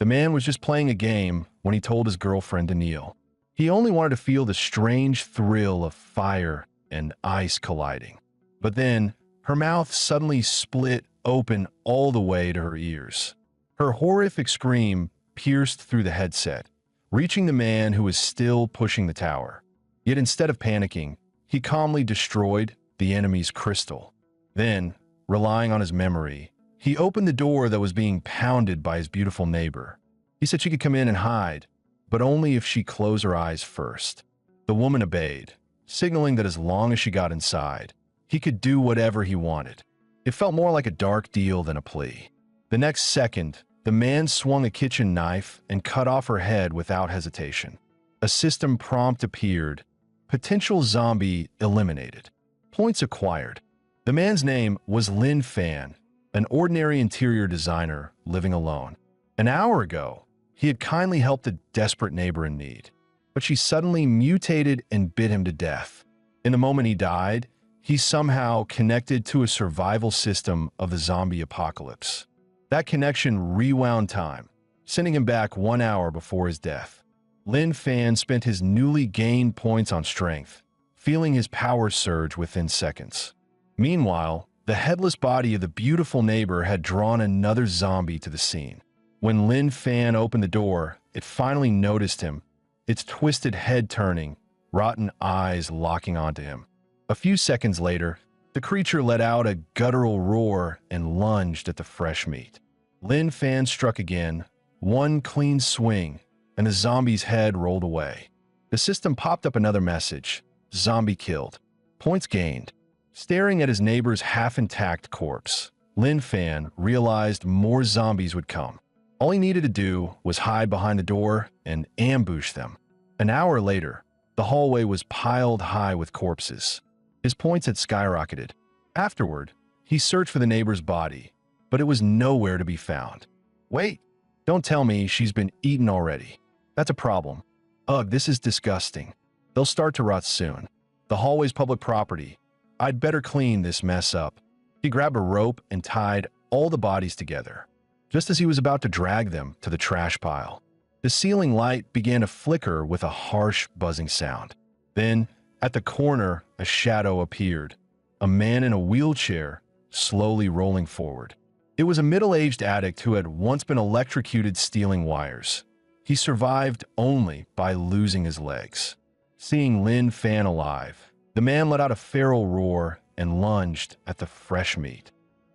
The man was just playing a game when he told his girlfriend to kneel. He only wanted to feel the strange thrill of fire and ice colliding. But then, her mouth suddenly split open all the way to her ears. Her horrific scream pierced through the headset, reaching the man who was still pushing the tower. Yet instead of panicking, he calmly destroyed the enemy's crystal. Then, relying on his memory, he opened the door that was being pounded by his beautiful neighbor. He said she could come in and hide, but only if she closed her eyes first. The woman obeyed, signaling that as long as she got inside, he could do whatever he wanted. It felt more like a dark deal than a plea. The next second, the man swung a kitchen knife and cut off her head without hesitation. A system prompt appeared. Potential zombie eliminated. Points acquired. The man's name was Lin Fan, an ordinary interior designer living alone. An hour ago, he had kindly helped a desperate neighbor in need, but she suddenly mutated and bit him to death. In the moment he died, he somehow connected to a survival system of the zombie apocalypse. That connection rewound time, sending him back 1 hour before his death. Lin Fan spent his newly gained points on strength, feeling his power surge within seconds. Meanwhile, the headless body of the beautiful neighbor had drawn another zombie to the scene. When Lin Fan opened the door, it finally noticed him, its twisted head turning, rotten eyes locking onto him. A few seconds later, the creature let out a guttural roar and lunged at the fresh meat. Lin Fan struck again, one clean swing, and the zombie's head rolled away. The system popped up another message: zombie killed. Points gained. Staring at his neighbor's half-intact corpse, Lin Fan realized more zombies would come. All he needed to do was hide behind the door and ambush them. An hour later, the hallway was piled high with corpses. His points had skyrocketed. Afterward, he searched for the neighbor's body, but it was nowhere to be found. Wait, don't tell me she's been eaten already. That's a problem. Ugh, this is disgusting. They'll start to rot soon. The hallway's public property. I'd better clean this mess up. He grabbed a rope and tied all the bodies together. Just as he was about to drag them to the trash pile, the ceiling light began to flicker with a harsh buzzing sound. Then, at the corner, a shadow appeared. A man in a wheelchair, slowly rolling forward. It was a middle-aged addict who had once been electrocuted stealing wires. He survived only by losing his legs. Seeing Lin Fan alive, the man let out a feral roar and lunged at the fresh meat.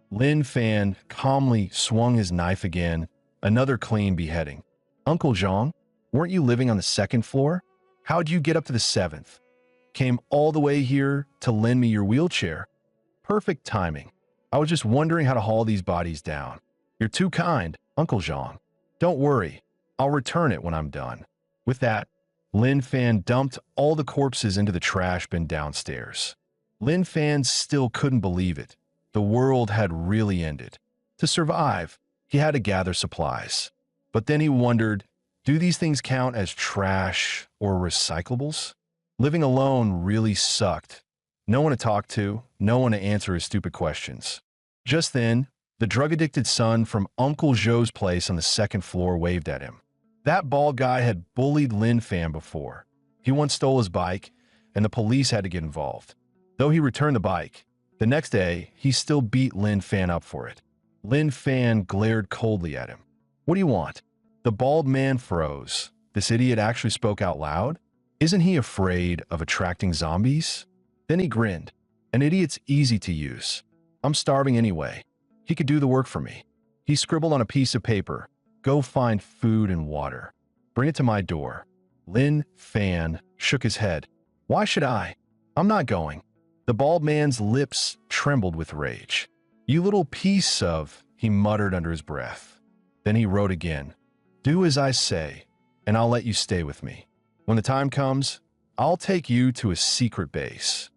Lin Fan calmly swung his knife again, another clean beheading. Uncle Zhang, weren't you living on the 2nd floor? How'd you get up to the 7th? Came all the way here to lend me your wheelchair? Perfect timing. I was just wondering how to haul these bodies down. You're too kind, Uncle Zhang. Don't worry, I'll return it when I'm done. With that, Lin Fan dumped all the corpses into the trash bin downstairs. Lin Fan still couldn't believe it. The world had really ended. To survive, he had to gather supplies. But then he wondered, do these things count as trash or recyclables? Living alone really sucked. No one to talk to, no one to answer his stupid questions. Just then, the drug-addicted son from Uncle Zhou's place on the 2nd floor waved at him. That bald guy had bullied Lin Fan before. He once stole his bike, and the police had to get involved. Though he returned the bike, the next day, he still beat Lin Fan up for it. Lin Fan glared coldly at him. What do you want? The bald man froze. This idiot actually spoke out loud? Isn't he afraid of attracting zombies? Then he grinned. An idiot's easy to use. I'm starving anyway. He could do the work for me. He scribbled on a piece of paper. Go find food and water. Bring it to my door. Lin Fan shook his head. Why should I? I'm not going. The bald man's lips trembled with rage. You little piece of, he muttered under his breath. Then he wrote again. Do as I say, and I'll let you stay with me. When the time comes, I'll take you to a secret base.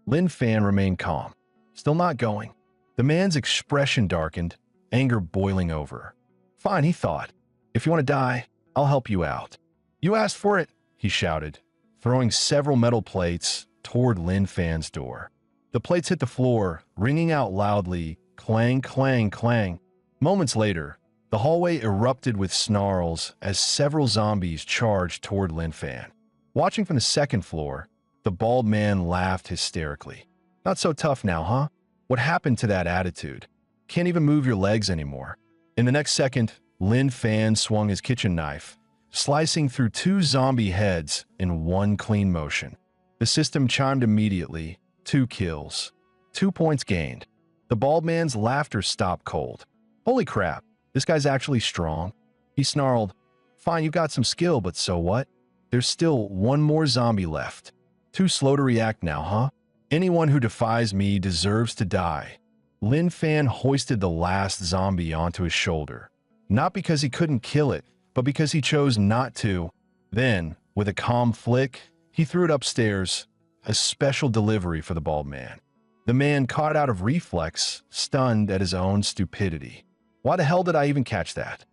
Lin Fan remained calm, still not going. The man's expression darkened, anger boiling over. Fine, he thought. If you want to die, I'll help you out. You asked for it, he shouted, throwing several metal plates toward Lin Fan's door. The plates hit the floor, ringing out loudly, clang, clang, clang. Moments later, The hallway erupted with snarls as several zombies charged toward Lin Fan. Watching from the second floor, the bald man laughed hysterically. Not so tough now, huh? What happened to that attitude? Can't even move your legs anymore. In the next second, Lin Fan swung his kitchen knife, slicing through two zombie heads in one clean motion. The system chimed immediately. 2 kills. 2 points gained. The bald man's laughter stopped cold. Holy crap, this guy's actually strong. He snarled, "Fine, you've got some skill, but so what? There's still one more zombie left. Too slow to react now, huh? Anyone who defies me deserves to die." Lin Fan hoisted the last zombie onto his shoulder. Not because he couldn't kill it, but because he chose not to. Then, with a calm flick, he threw it upstairs, a special delivery for the bald man. The man caught out of reflex, stunned at his own stupidity. Why the hell did I even catch that?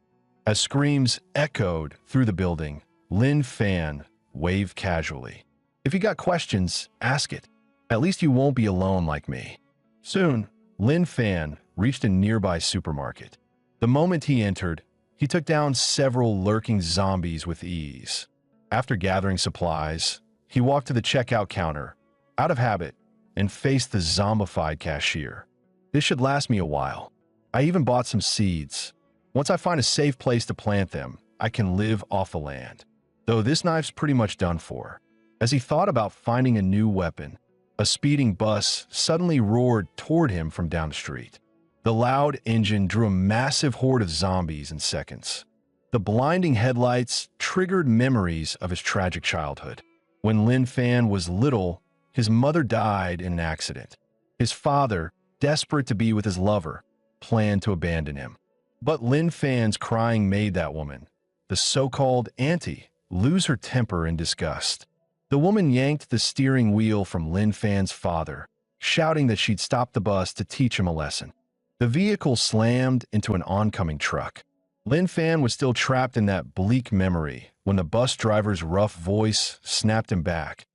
As screams echoed through the building, Lin Fan waved casually. If you got questions, ask it. At least you won't be alone like me. Soon, Lin Fan reached a nearby supermarket. The moment he entered, he took down several lurking zombies with ease. After gathering supplies, he walked to the checkout counter, out of habit, and faced the zombified cashier. This should last me a while. I even bought some seeds. Once I find a safe place to plant them, I can live off the land. Though this knife's pretty much done for. As he thought about finding a new weapon, a speeding bus suddenly roared toward him from down the street. The loud engine drew a massive horde of zombies in seconds. The blinding headlights triggered memories of his tragic childhood. When Lin Fan was little, his mother died in an accident. His father, desperate to be with his lover, planned to abandon him. But Lin Fan's crying made that woman, the so-called auntie, lose her temper in disgust. The woman yanked the steering wheel from Lin Fan's father, shouting that she'd stop the bus to teach him a lesson. The vehicle slammed into an oncoming truck. Lin Fan was still trapped in that bleak memory when the bus driver's rough voice snapped him back.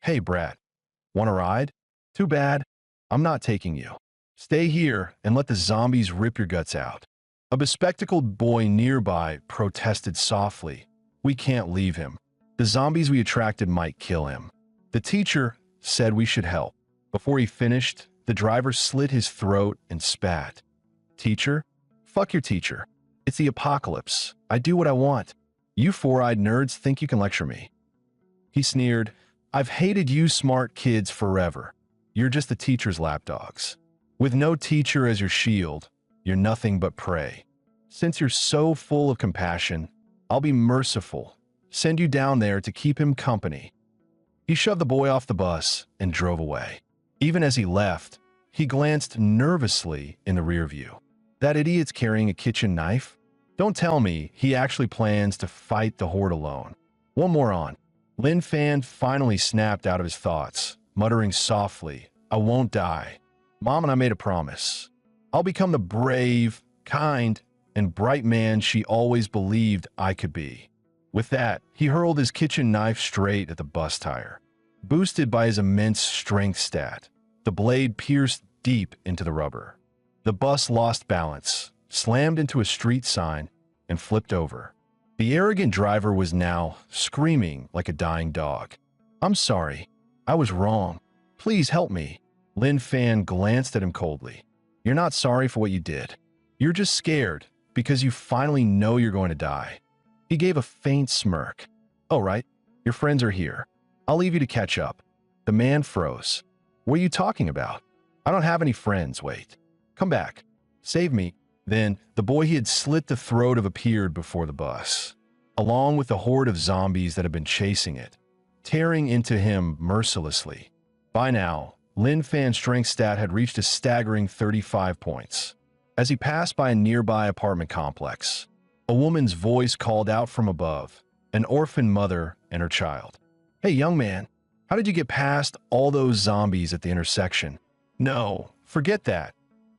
"Hey, brat, want a ride? Too bad. I'm not taking you. Stay here and let the zombies rip your guts out." A bespectacled boy nearby protested softly. "We can't leave him. The zombies we attracted might kill him." The teacher said we should help. Before he finished, the driver slit his throat and spat. "Teacher? Fuck your teacher. It's the apocalypse. I do what I want. You four-eyed nerds think you can lecture me." He sneered, "I've hated you smart kids forever. You're just the teacher's lapdogs. With no teacher as your shield, you're nothing but prey. Since you're so full of compassion, I'll be merciful. Send you down there to keep him company." He shoved the boy off the bus and drove away. Even as he left, he glanced nervously in the rear view. That idiot's carrying a kitchen knife? Don't tell me he actually plans to fight the horde alone. One more on. Lin Fan finally snapped out of his thoughts, muttering softly, "I won't die. Mom and I made a promise. I'll become the brave, kind, and bright man she always believed I could be." With that, he hurled his kitchen knife straight at the bus tire. Boosted by his immense strength stat, the blade pierced deep into the rubber. The bus lost balance, slammed into a street sign, and flipped over. The arrogant driver was now screaming like a dying dog. "I'm sorry. I was wrong. Please help me." Lin Fan glanced at him coldly. "You're not sorry for what you did. You're just scared because you finally know you're going to die." He gave a faint smirk. "Oh, right. Your friends are here. I'll leave you to catch up." The man froze. "What are you talking about? I don't have any friends. Wait. Come back. Save me." Then, the boy he had slit the throat of appeared before the bus, along with the horde of zombies that had been chasing it, tearing into him mercilessly. By now, Lin Fan's strength stat had reached a staggering 35 points. As he passed by a nearby apartment complex, a woman's voice called out from above, an orphan mother and her child. "Hey, young man, how did you get past all those zombies at the intersection?" "No, forget that.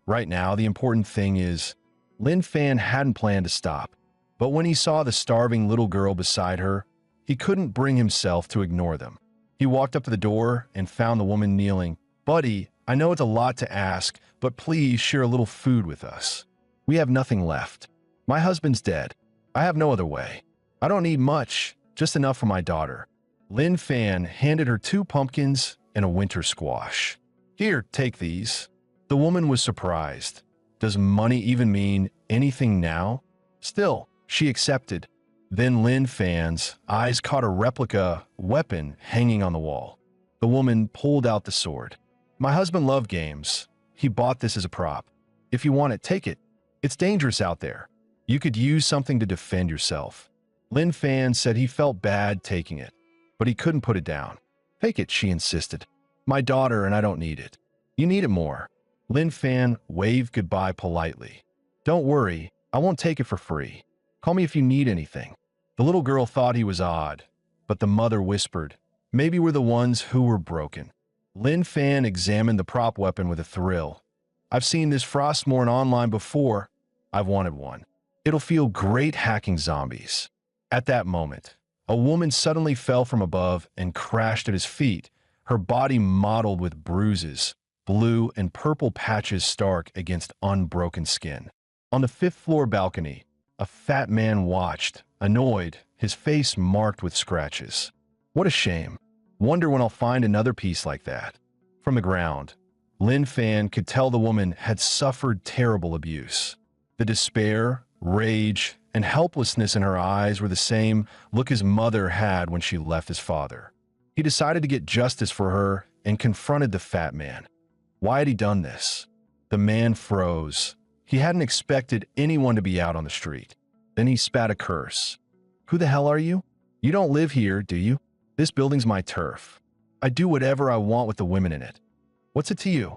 Right now, the important thing is," Lin Fan hadn't planned to stop, but when he saw the starving little girl beside her, he couldn't bring himself to ignore them. He walked up to the door and found the woman kneeling. "Buddy, I know it's a lot to ask, but please share a little food with us. We have nothing left." My husband's dead. I have no other way. I don't need much, just enough for my daughter. Lin Fan handed her 2 pumpkins and a winter squash. Here, take these. The woman was surprised. Does money even mean anything now? Still, she accepted. Then Lin Fan's eyes caught a replica weapon hanging on the wall. The woman pulled out the sword. My husband loved games. He bought this as a prop. If you want it, take it. It's dangerous out there. You could use something to defend yourself. Lin Fan said he felt bad taking it, but he couldn't put it down. Take it, she insisted. My daughter and I don't need it. You need it more. Lin Fan waved goodbye politely. Don't worry, I won't take it for free. Call me if you need anything. The little girl thought he was odd, but the mother whispered, maybe we're the ones who were broken. Lin Fan examined the prop weapon with a thrill. I've seen this Frostmourne online before. I've wanted one. It'll feel great hacking zombies. At that moment, a woman suddenly fell from above and crashed at his feet, her body mottled with bruises, blue and purple patches stark against unbroken skin. On the 5th floor balcony, a fat man watched, annoyed, his face marked with scratches. What a shame. Wonder when I'll find another piece like that. From the ground, Lin Fan could tell the woman had suffered terrible abuse. The despair, rage, and helplessness in her eyes were the same look his mother had when she left his father. He decided to get justice for her and confronted the fat man. Why had he done this? The man froze. He hadn't expected anyone to be out on the street. Then he spat a curse. Who the hell are you? You don't live here, do you? This building's my turf. I do whatever I want with the women in it. What's it to you?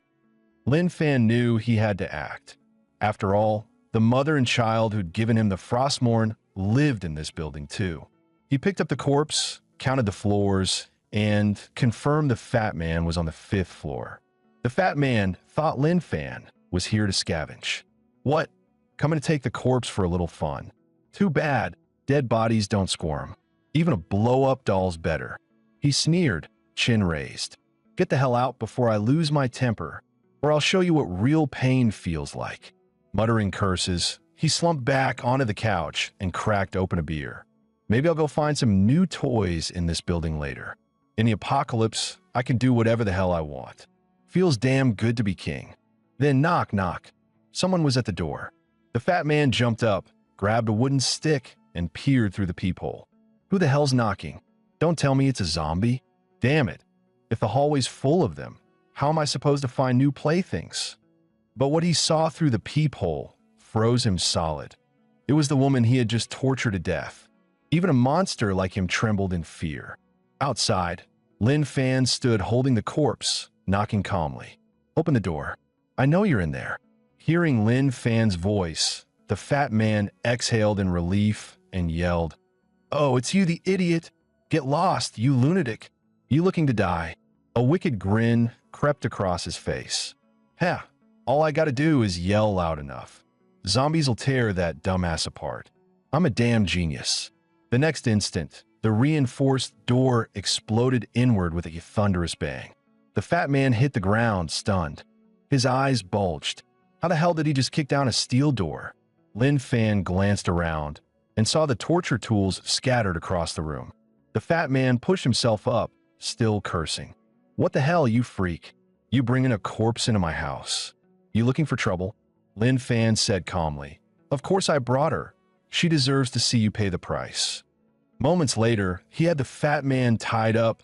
Lin Fan knew he had to act. After all, the mother and child who'd given him the Frostmourne lived in this building too. He picked up the corpse, counted the floors, and confirmed the fat man was on the 5th floor. The fat man thought Lin Fan was here to scavenge. What? Coming to take the corpse for a little fun. Too bad. Dead bodies don't squirm. Even a blow-up doll's better. He sneered, chin raised. Get the hell out before I lose my temper, or I'll show you what real pain feels like. Muttering curses, he slumped back onto the couch and cracked open a beer. Maybe I'll go find some new toys in this building later. In the apocalypse, I can do whatever the hell I want. Feels damn good to be king. Then knock, knock. Someone was at the door. The fat man jumped up, grabbed a wooden stick, and peered through the peephole. Who the hell's knocking? Don't tell me it's a zombie. Damn it. If the hallway's full of them, how am I supposed to find new playthings? But what he saw through the peephole froze him solid. It was the woman he had just tortured to death. Even a monster like him trembled in fear. Outside, Lin Fan stood holding the corpse, knocking calmly. Open the door. I know you're in there. Hearing Lin Fan's voice, the fat man exhaled in relief and yelled, Oh, it's you, the idiot. Get lost, you lunatic. You looking to die. A wicked grin crept across his face. Heh, all I gotta do is yell loud enough. Zombies will tear that dumbass apart. I'm a damn genius. The next instant, the reinforced door exploded inward with a thunderous bang. The fat man hit the ground, stunned. His eyes bulged. How the hell did he just kick down a steel door? Lin Fan glanced around and saw the torture tools scattered across the room. The fat man pushed himself up, still cursing. What the hell, you freak? You bringing a corpse into my house? You looking for trouble? Lin Fan said calmly. Of course I brought her. She deserves to see you pay the price. Moments later, he had the fat man tied up,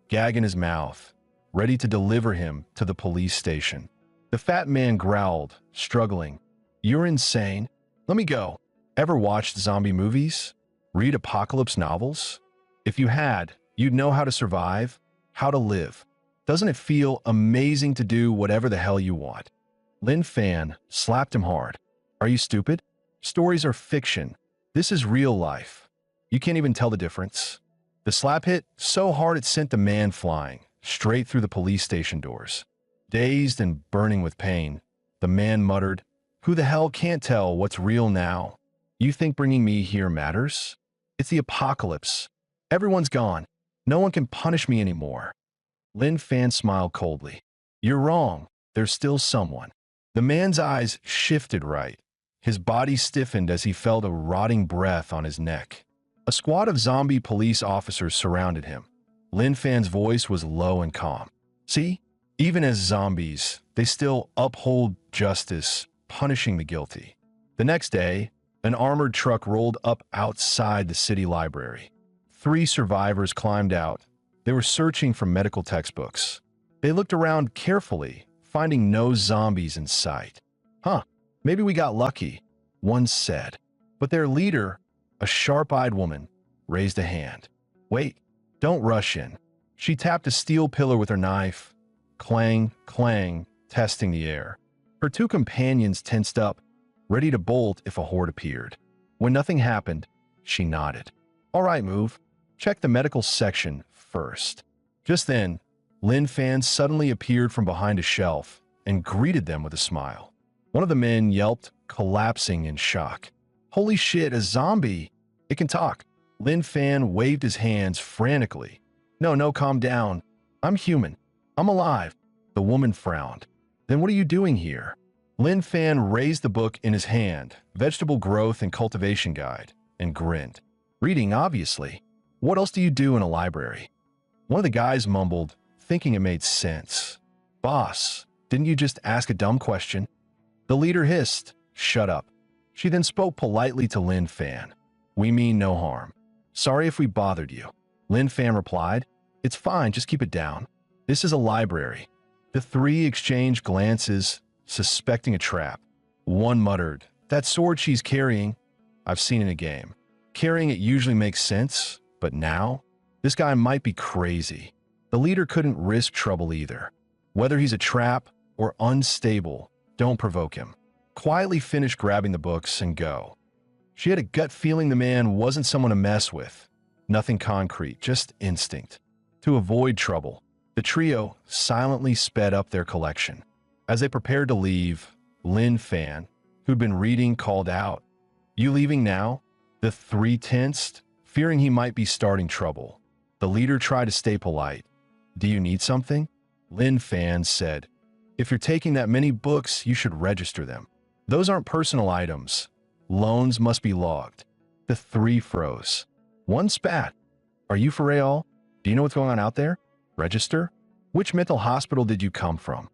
gag in his mouth, ready to deliver him to the police station. The fat man growled, struggling. You're insane. Let me go. Ever watched zombie movies? Read apocalypse novels? If you had, you'd know how to survive, how to live. Doesn't it feel amazing to do whatever the hell you want? Lin Fan slapped him hard. Are you stupid? Stories are fiction. This is real life. You can't even tell the difference. The slap hit so hard it sent the man flying, straight through the police station doors. Dazed and burning with pain, the man muttered, Who the hell can't tell what's real now? You think bringing me here matters? It's the apocalypse. Everyone's gone. No one can punish me anymore. Lin Fan smiled coldly. You're wrong. There's still someone. The man's eyes shifted right. His body stiffened as he felt a rotting breath on his neck. A squad of zombie police officers surrounded him. Lin Fan's voice was low and calm. See? Even as zombies, they still uphold justice, punishing the guilty. The next day, an armored truck rolled up outside the city library. 3 survivors climbed out. They were searching for medical textbooks. They looked around carefully, finding no zombies in sight. Huh, maybe we got lucky, one said. But their leader, a sharp-eyed woman, raised a hand. Wait, don't rush in. She tapped a steel pillar with her knife. Clang, clang, testing the air. Her 2 companions tensed up, ready to bolt if a horde appeared. When nothing happened, she nodded. All right, move. Check the medical section first. Just then, Lin Fan suddenly appeared from behind a shelf and greeted them with a smile. One of the men yelped, collapsing in shock. Holy shit, a zombie! It can talk. Lin Fan waved his hands frantically. No, calm down. I'm human. I'm alive. The woman frowned. Then what are you doing here? Lin Fan raised the book in his hand, Vegetable Growth and Cultivation Guide, and grinned. Reading, obviously. What else do you do in a library? One of the guys mumbled, thinking it made sense. Boss, didn't you just ask a dumb question? The leader hissed, shut up. She then spoke politely to Lin Fan. We mean no harm. Sorry if we bothered you. Lin Fan replied, it's fine, just keep it down. This is a library. The 3 exchanged glances, suspecting a trap. One muttered, that sword she's carrying, I've seen in a game. Carrying it usually makes sense, but now? This guy might be crazy. The leader couldn't risk trouble either. Whether he's a trap or unstable, don't provoke him. Quietly finish grabbing the books and go. She had a gut feeling the man wasn't someone to mess with. Nothing concrete, just instinct. To avoid trouble, the trio silently sped up their collection. As they prepared to leave, Lin Fan, who'd been reading, called out, You leaving now? The 3 tensed, fearing he might be starting trouble. The leader tried to stay polite. Do you need something? Lin Fan said, If you're taking that many books, you should register them. Those aren't personal items. Loans must be logged. The 3 froze. One spat. Are you for real? Do you know what's going on out there? Register? Which mental hospital did you come from?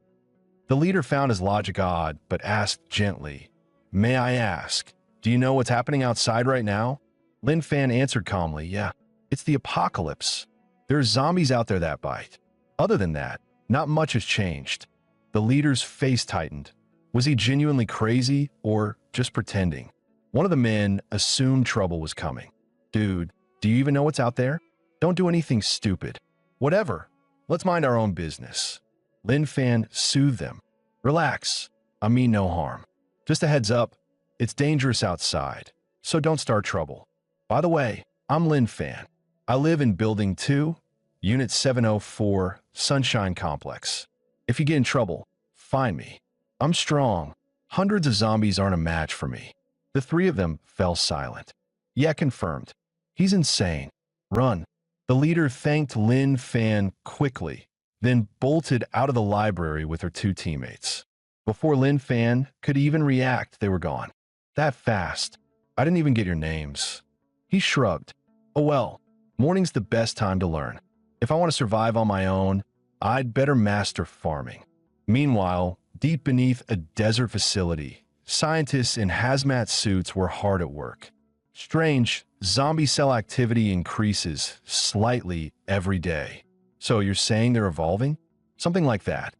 The leader found his logic odd, but asked gently, May I ask, do you know what's happening outside right now? Lin Fan answered calmly, Yeah, it's the apocalypse. There's zombies out there that bite. Other than that, not much has changed. The leader's face tightened. Was he genuinely crazy or just pretending? One of the men assumed trouble was coming. Dude, do you even know what's out there? Don't do anything stupid. Whatever. Let's mind our own business. Lin Fan soothed them. Relax. I mean no harm. Just a heads up, it's dangerous outside, so don't start trouble. By the way, I'm Lin Fan. I live in Building 2, Unit 704, Sunshine Complex. If you get in trouble, find me. I'm strong. Hundreds of zombies aren't a match for me. The 3 of them fell silent. Yeah, confirmed. He's insane. Run. The leader thanked Lin Fan quickly, then bolted out of the library with her 2 teammates. Before Lin Fan could even react, they were gone. That fast. I didn't even get your names. He shrugged. Oh well, morning's the best time to learn. If I want to survive on my own, I'd better master farming. Meanwhile, deep beneath a desert facility, scientists in hazmat suits were hard at work. Strange, zombie cell activity increases slightly every day. So you're saying they're evolving? Something like that.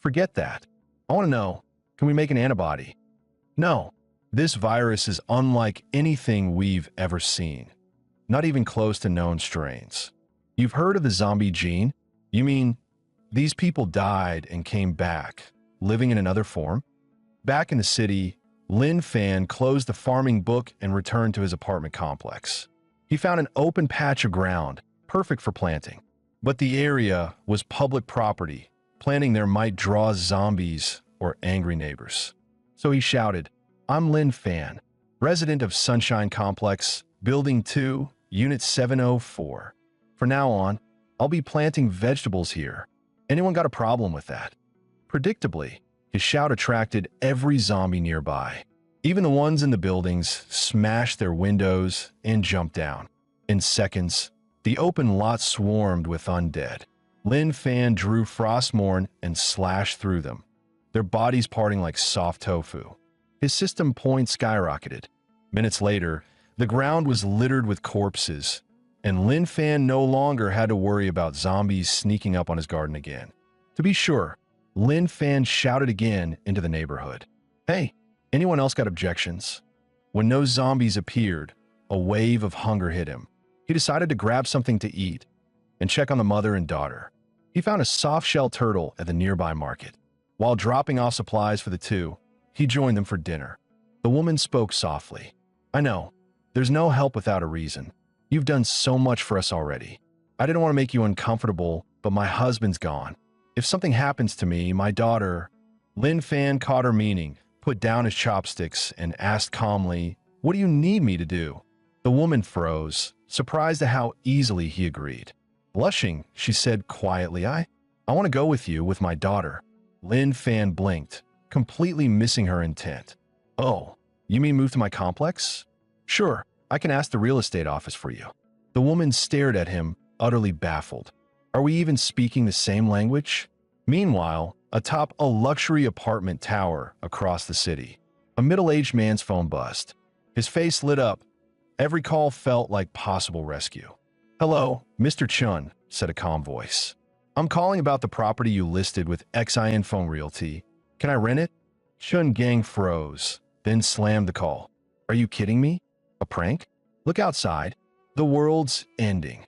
Forget that. I want to know, can we make an antibody? No. This virus is unlike anything we've ever seen. Not even close to known strains. You've heard of the zombie gene? You mean these people died and came back, living in another form? Back in the city, Lin Fan closed the farming book and returned to his apartment complex. He found an open patch of ground, perfect for planting. But the area was public property. Planting there might draw zombies or angry neighbors. So he shouted, I'm Lin Fan, resident of Sunshine Complex, Building 2, Unit 704. For now on, I'll be planting vegetables here. Anyone got a problem with that? Predictably, his shout attracted every zombie nearby. Even the ones in the buildings smashed their windows and jumped down. In seconds, the open lot swarmed with undead. Lin Fan drew Frostmourne and slashed through them, their bodies parting like soft tofu. His system points skyrocketed. Minutes later, the ground was littered with corpses, and Lin Fan no longer had to worry about zombies sneaking up on his garden again. To be sure, Lin Fan shouted again into the neighborhood. Hey, anyone else got objections? When no zombies appeared, a wave of hunger hit him. He decided to grab something to eat and check on the mother and daughter. He found a soft-shell turtle at the nearby market. While dropping off supplies for the two, he joined them for dinner. The woman spoke softly. I know, there's no help without a reason. You've done so much for us already. I didn't want to make you uncomfortable, but my husband's gone. If something happens to me, my daughter... Lin Fan caught her meaning, put down his chopsticks, and asked calmly, What do you need me to do? The woman froze, surprised at how easily he agreed. Blushing, she said quietly, I want to go with you with my daughter. Lin Fan blinked, completely missing her intent. Oh, you mean move to my complex? Sure, I can ask the real estate office for you. The woman stared at him, utterly baffled. Are we even speaking the same language? Meanwhile, atop a luxury apartment tower across the city, a middle-aged man's phone buzzed. His face lit up. Every call felt like possible rescue. Hello, Mr. Chun, said a calm voice. I'm calling about the property you listed with XIN Phone Realty. Can I rent it? Chun Gang froze, then slammed the call. Are you kidding me? A prank? Look outside. The world's ending.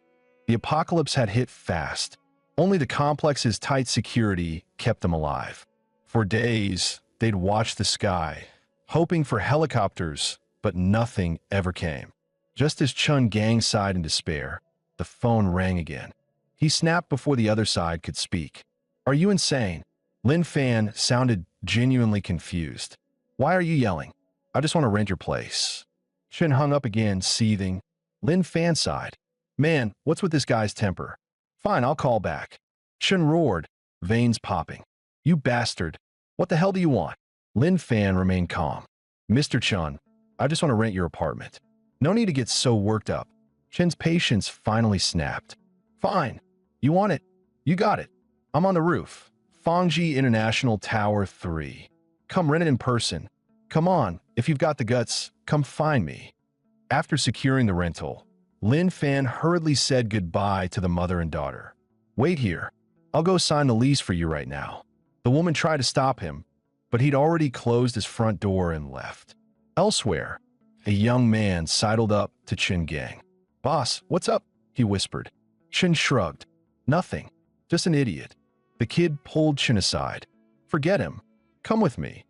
The apocalypse had hit fast. Only the complex's tight security kept them alive. For days, they'd watched the sky, hoping for helicopters, but nothing ever came. Just as Chun Gang sighed in despair, the phone rang again. He snapped before the other side could speak. Are you insane? Lin Fan sounded genuinely confused. Why are you yelling? I just want to rent your place. Chun hung up again, seething. Lin Fan sighed. Man, what's with this guy's temper? Fine, I'll call back. Chun roared, veins popping. You bastard. What the hell do you want? Lin Fan remained calm. Mr. Chun, I just want to rent your apartment. No need to get so worked up. Chun's patience finally snapped. Fine. You want it? You got it. I'm on the roof. Fangji International Tower 3. Come rent it in person. Come on, if you've got the guts, come find me. After securing the rental, Lin Fan hurriedly said goodbye to the mother and daughter. Wait here. I'll go sign the lease for you right now. The woman tried to stop him, but he'd already closed his front door and left. Elsewhere, a young man sidled up to Chun Gang. Boss, what's up? He whispered. Chun shrugged. Nothing. Just an idiot. The kid pulled Chun aside. Forget him. Come with me.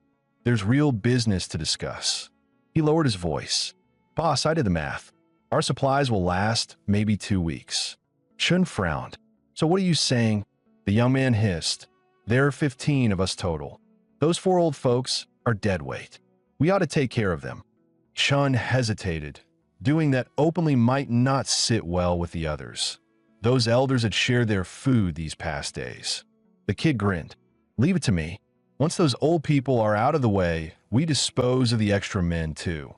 There's real business to discuss. He lowered his voice. Boss, I did the math. Our supplies will last maybe 2 weeks. Chun frowned. So what are you saying? The young man hissed. There are 15 of us total. Those 4 old folks are dead weight. We ought to take care of them. Chun hesitated. Doing that openly might not sit well with the others. Those elders had shared their food these past days. The kid grinned. Leave it to me. Once those old people are out of the way, we dispose of the extra men too.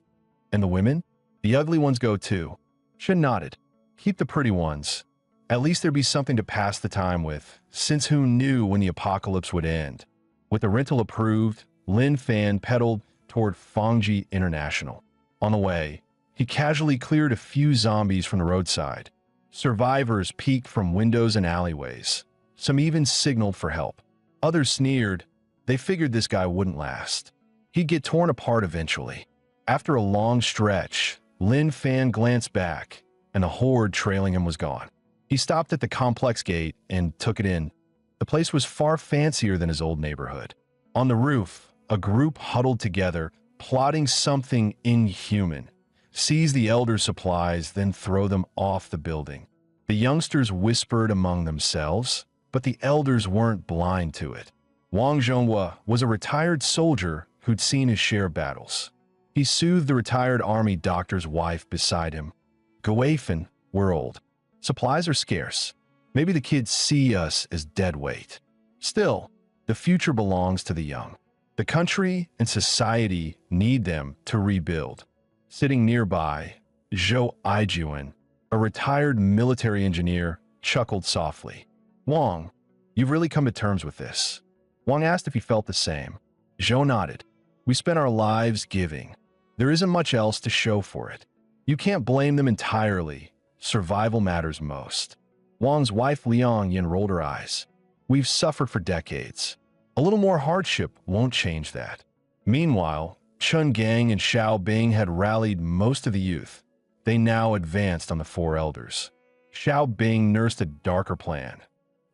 And the women? The ugly ones go too. Chun nodded. Keep the pretty ones. At least there'd be something to pass the time with, since who knew when the apocalypse would end. With the rental approved, Lin Fan pedaled toward Fangji International. On the way, he casually cleared a few zombies from the roadside. Survivors peeked from windows and alleyways. Some even signaled for help. Others sneered. They figured this guy wouldn't last. He'd get torn apart eventually. After a long stretch, Lin Fan glanced back, and the horde trailing him was gone. He stopped at the complex gate and took it in. The place was far fancier than his old neighborhood. On the roof, a group huddled together, plotting something inhuman. Seize the elders' supplies, then throw them off the building. The youngsters whispered among themselves, but the elders weren't blind to it. Wang Zhonghua was a retired soldier who'd seen his share of battles. He soothed the retired army doctor's wife beside him. Guaifan, we're old. Supplies are scarce. Maybe the kids see us as dead weight. Still, the future belongs to the young. The country and society need them to rebuild. Sitting nearby, Zhou Aijuan, a retired military engineer, chuckled softly. Wang, you've really come to terms with this. Wang asked if he felt the same. Zhou nodded. We spent our lives giving. There isn't much else to show for it. You can't blame them entirely. Survival matters most. Wang's wife Liang Yin rolled her eyes. We've suffered for decades. A little more hardship won't change that. Meanwhile, Chun Gang and Xiao Bing had rallied most of the youth. They now advanced on the four elders. Xiao Bing nursed a darker plan.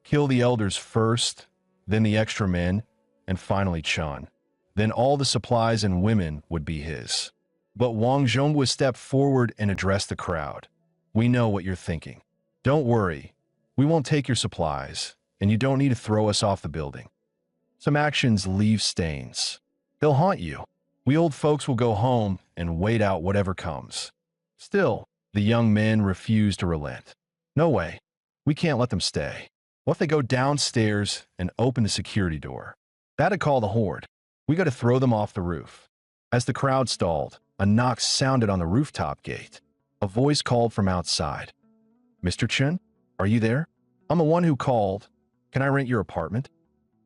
Kill the elders first, then the extra men, and finally Chun. Then all the supplies and women would be his. But Wang Zhongwu stepped forward and addressed the crowd. We know what you're thinking. Don't worry. We won't take your supplies, and you don't need to throw us off the building. Some actions leave stains. They'll haunt you. We old folks will go home and wait out whatever comes. Still, the young men refused to relent. No way. We can't let them stay. What if they go downstairs and open the security door? That'd call the horde. We got to throw them off the roof. As the crowd stalled, a knock sounded on the rooftop gate. A voice called from outside. Mr. Chen, are you there? I'm the one who called. Can I rent your apartment?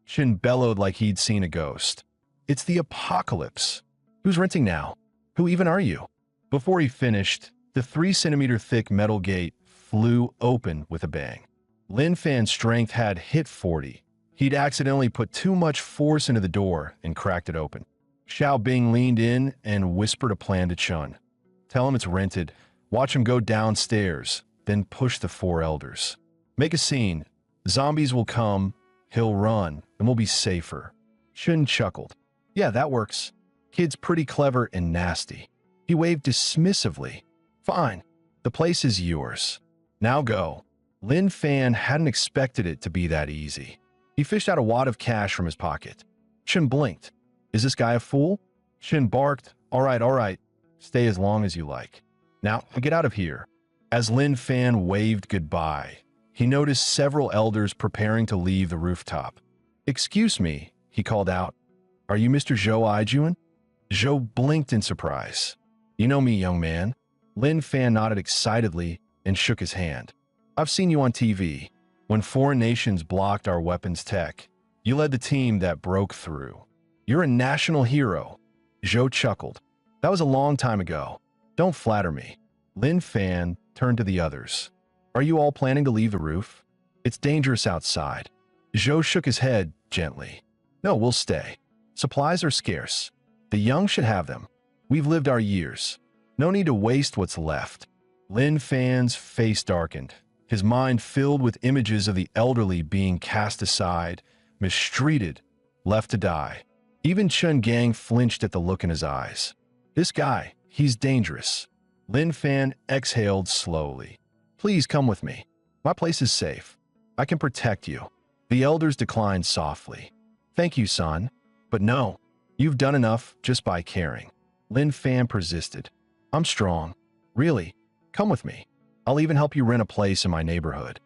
Chen bellowed like he'd seen a ghost. It's the apocalypse. Who's renting now? Who even are you? Before he finished, the 3-centimeter thick metal gate flew open with a bang. Lin Fan's strength had hit 40. He'd accidentally put too much force into the door and cracked it open. Xiao Bing leaned in and whispered a plan to Chun. Tell him it's rented, watch him go downstairs, then push the four elders. Make a scene. Zombies will come, he'll run, and we'll be safer. Chun chuckled. Yeah, that works. Kid's pretty clever and nasty. He waved dismissively. Fine, the place is yours. Now go. Lin Fan hadn't expected it to be that easy. He fished out a wad of cash from his pocket. Chun blinked. Is this guy a fool? Chun barked. All right. Stay as long as you like. Now, get out of here. As Lin Fan waved goodbye, he noticed several elders preparing to leave the rooftop. Excuse me, he called out. Are you Mr. Zhou Aijuan? Zhou blinked in surprise. You know me, young man. Lin Fan nodded excitedly and shook his hand. I've seen you on TV. When foreign nations blocked our weapons tech, you led the team that broke through. You're a national hero. Zhou chuckled. That was a long time ago. Don't flatter me. Lin Fan turned to the others. Are you all planning to leave the roof? It's dangerous outside. Zhou shook his head gently. No, we'll stay. Supplies are scarce. The young should have them. We've lived our years. No need to waste what's left. Lin Fan's face darkened, his mind filled with images of the elderly being cast aside, mistreated, left to die. Even Chun Gang flinched at the look in his eyes. This guy, he's dangerous. Lin Fan exhaled slowly. Please come with me. My place is safe. I can protect you. The elders declined softly. Thank you, son. But no, you've done enough just by caring. Lin Fan persisted. I'm strong. Really, come with me. I'll even help you rent a place in my neighborhood.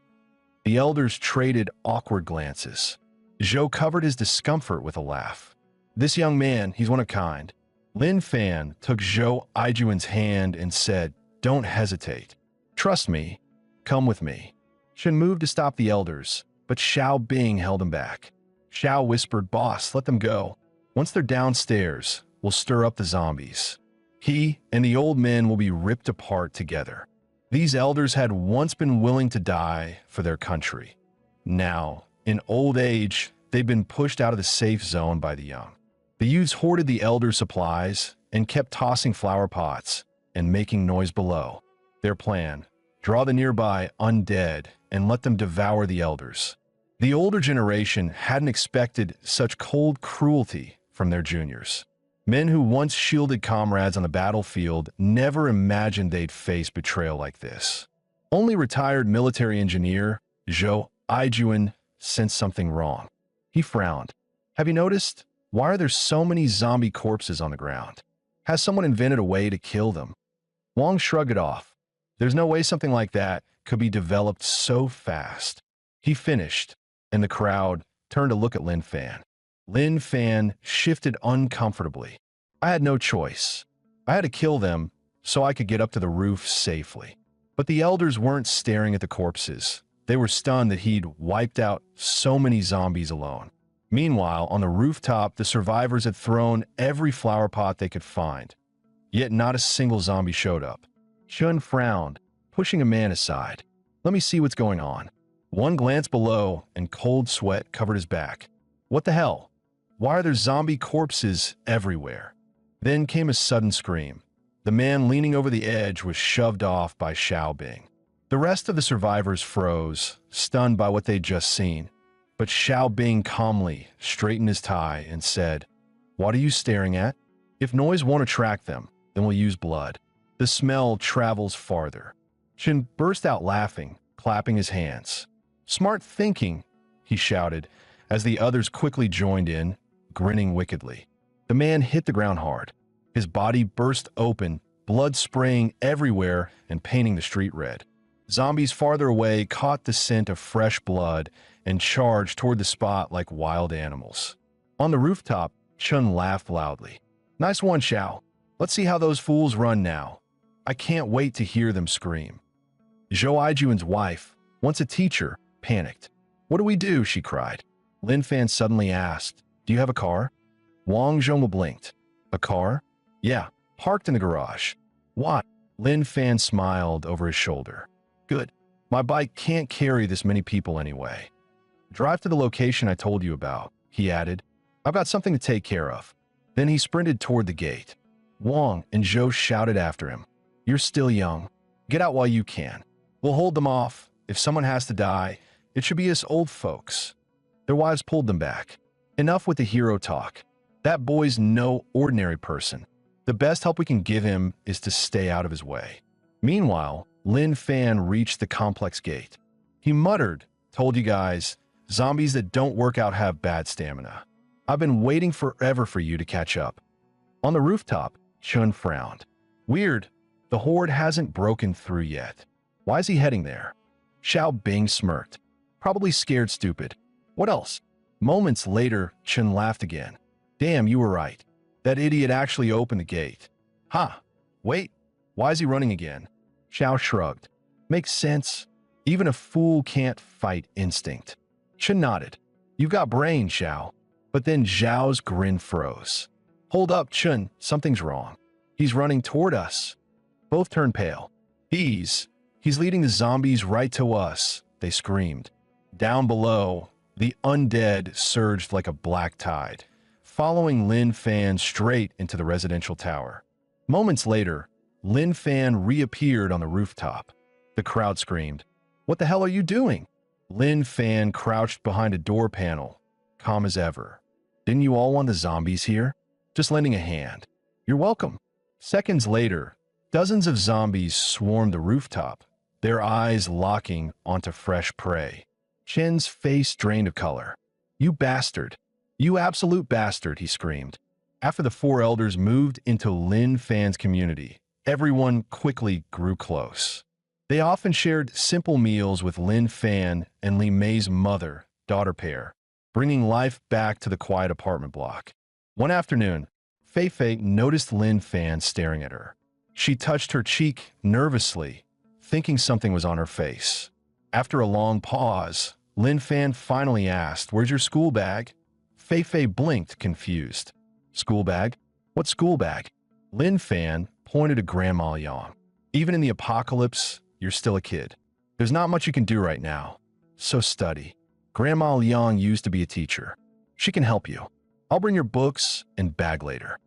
The elders traded awkward glances. Zhou covered his discomfort with a laugh. This young man, he's one of a kind. Lin Fan took Zhou Aijuan's hand and said, Don't hesitate. Trust me. Come with me. Shen moved to stop the elders, but Xiao Bing held him back. Xiao whispered, Boss, let them go. Once they're downstairs, we'll stir up the zombies. He and the old men will be ripped apart together. These elders had once been willing to die for their country. Now, in old age, they've been pushed out of the safe zone by the young. The youths hoarded the elder supplies and kept tossing flower pots and making noise below. Their plan, draw the nearby undead and let them devour the elders. The older generation hadn't expected such cold cruelty from their juniors. Men who once shielded comrades on the battlefield never imagined they'd face betrayal like this. Only retired military engineer Zhou Aijuan sensed something wrong. He frowned. Have you noticed? Why are there so many zombie corpses on the ground? Has someone invented a way to kill them? Wang shrugged it off. There's no way something like that could be developed so fast. He finished, and the crowd turned to look at Lin Fan. Lin Fan shifted uncomfortably. I had no choice. I had to kill them so I could get up to the roof safely. But the elders weren't staring at the corpses. They were stunned that he'd wiped out so many zombies alone. Meanwhile, on the rooftop, the survivors had thrown every flower pot they could find. Yet not a single zombie showed up. Chun frowned, pushing a man aside. Let me see what's going on. One glance below, and cold sweat covered his back. What the hell? Why are there zombie corpses everywhere? Then came a sudden scream. The man leaning over the edge was shoved off by Xiao Bing. The rest of the survivors froze, stunned by what they'd just seen. But Xiao Bing calmly straightened his tie and said, "What are you staring at? If noise won't attract them, then we'll use blood. The smell travels farther." Chen burst out laughing, clapping his hands. "Smart thinking," he shouted, as the others quickly joined in, grinning wickedly. The man hit the ground hard. His body burst open, blood spraying everywhere and painting the street red. Zombies farther away caught the scent of fresh blood and charged toward the spot like wild animals. On the rooftop, Chun laughed loudly. "Nice one, Xiao. Let's see how those fools run now. I can't wait to hear them scream." Zhou Aijuan's wife, once a teacher, panicked. "What do we do?" she cried. Lin Fan suddenly asked, "Do you have a car?" Wang Zhongma blinked. "A car?" "Yeah, parked in the garage." "Why?" Lin Fan smiled over his shoulder. "Good. My bike can't carry this many people anyway." "Drive to the location I told you about," he added. "I've got something to take care of." Then he sprinted toward the gate. Wang and Zhou shouted after him, "You're still young. Get out while you can. We'll hold them off. If someone has to die, it should be us old folks." Their wives pulled them back. "Enough with the hero talk. That boy's no ordinary person. The best help we can give him is to stay out of his way." Meanwhile, Lin Fan reached the complex gate. He muttered, "Told you guys, zombies that don't work out have bad stamina. I've been waiting forever for you to catch up." On the rooftop, Chun frowned. "Weird. The horde hasn't broken through yet. Why is he heading there?" Xiao Bing smirked. "Probably scared stupid. What else?" Moments later, Chun laughed again. "Damn, you were right. That idiot actually opened the gate." "Ha! Wait, why is he running again?" Xiao shrugged. "Makes sense. Even a fool can't fight instinct." Chun nodded. "You've got brains, Xiao." But then Zhao's grin froze. "Hold up, Chun, something's wrong. He's running toward us." Both turned pale. He's leading the zombies right to us," they screamed. Down below, the undead surged like a black tide, following Lin Fan straight into the residential tower. Moments later, Lin Fan reappeared on the rooftop. The crowd screamed, "What the hell are you doing?" Lin Fan crouched behind a door panel, calm as ever. "Didn't you all want the zombies here? Just lending a hand." "You're welcome." Seconds later, dozens of zombies swarmed the rooftop, their eyes locking onto fresh prey. Chen's face drained of color. "You bastard. You absolute bastard," he screamed. After the four elders moved into Lin Fan's community, everyone quickly grew close. They often shared simple meals with Lin Fan and Li Mei's mother-daughter pair, bringing life back to the quiet apartment block. One afternoon, Fei Fei noticed Lin Fan staring at her. She touched her cheek nervously, thinking something was on her face. After a long pause, Lin Fan finally asked, "Where's your school bag?" Fei Fei blinked, confused. "School bag? What school bag?" Lin Fan pointed to Grandma Yang. "Even in the apocalypse, you're still a kid. There's not much you can do right now. So study. Grandma Yang used to be a teacher. She can help you. I'll bring your books and bag later."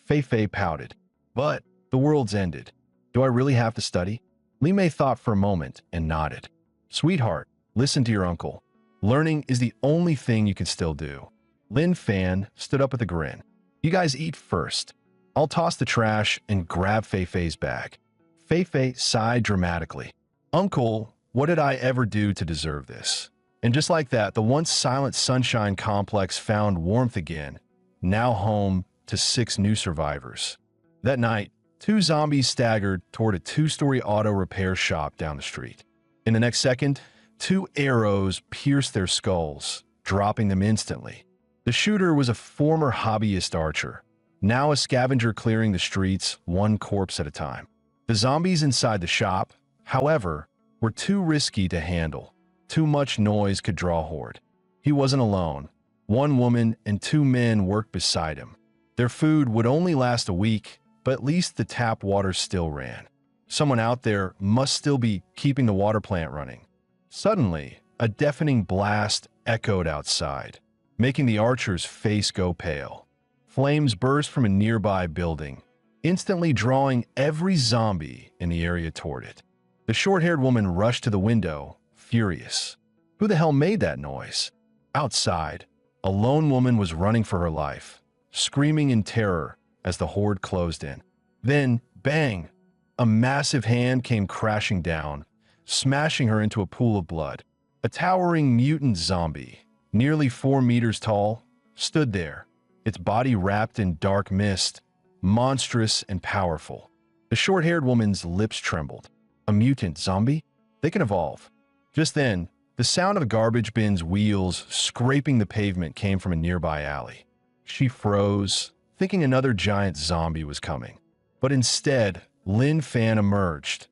Fei Fei pouted. "But the world's ended. Do I really have to study?" Li Mei thought for a moment and nodded. "Sweetheart, listen to your uncle. Learning is the only thing you can still do." Lin Fan stood up with a grin. "You guys eat first. I'll toss the trash and grab Fei Fei's bag." Fei Fei sighed dramatically. "Uncle, what did I ever do to deserve this?" And just like that, the once silent Sunshine Complex found warmth again, now home to 6 new survivors. That night, 2 zombies staggered toward a 2-story auto repair shop down the street. In the next second, 2 arrows pierced their skulls, dropping them instantly. The shooter was a former hobbyist archer, now a scavenger clearing the streets one corpse at a time. The zombies inside the shop, however, were too risky to handle. Too much noise could draw a horde. He wasn't alone. One woman and two men worked beside him. Their food would only last a week, but at least the tap water still ran. Someone out there must still be keeping the water plant running. Suddenly, a deafening blast echoed outside, making the archer's face go pale. Flames burst from a nearby building, instantly drawing every zombie in the area toward it. The short-haired woman rushed to the window, furious. Who the hell made that noise? Outside, a lone woman was running for her life, screaming in terror as the horde closed in. Then, bang! A massive hand came crashing down, smashing her into a pool of blood. A towering mutant zombie, nearly 4 meters tall, stood there, its body wrapped in dark mist, monstrous and powerful. The short-haired woman's lips trembled. A mutant zombie? They can evolve. Just then, the sound of a garbage bin's wheels scraping the pavement came from a nearby alley. She froze, thinking another giant zombie was coming. But instead, Lin Fan emerged,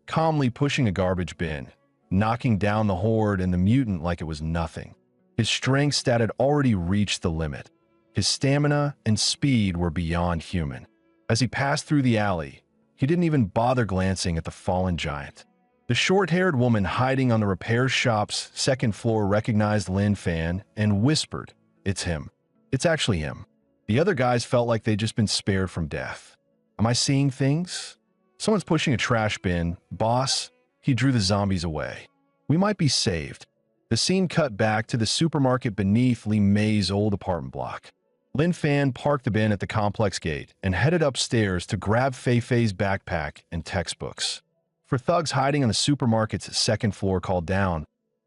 calmly pushing a garbage bin, knocking down the horde and the mutant like it was nothing. His strength stat had already reached the limit. His stamina and speed were beyond human. As he passed through the alley, he didn't even bother glancing at the fallen giant. The short-haired woman hiding on the repair shop's second floor recognized Lin Fan and whispered, "It's him. It's actually him." The other guys felt like they'd just been spared from death. Am I seeing things? Someone's pushing a trash bin. Boss, he drew the zombies away. We might be saved. The scene cut back to the supermarket beneath Li Mei's old apartment block. Lin Fan parked the bin at the complex gate and headed upstairs to grab Fei Fei's backpack and textbooks. For thugs hiding on the supermarket's second floor called down,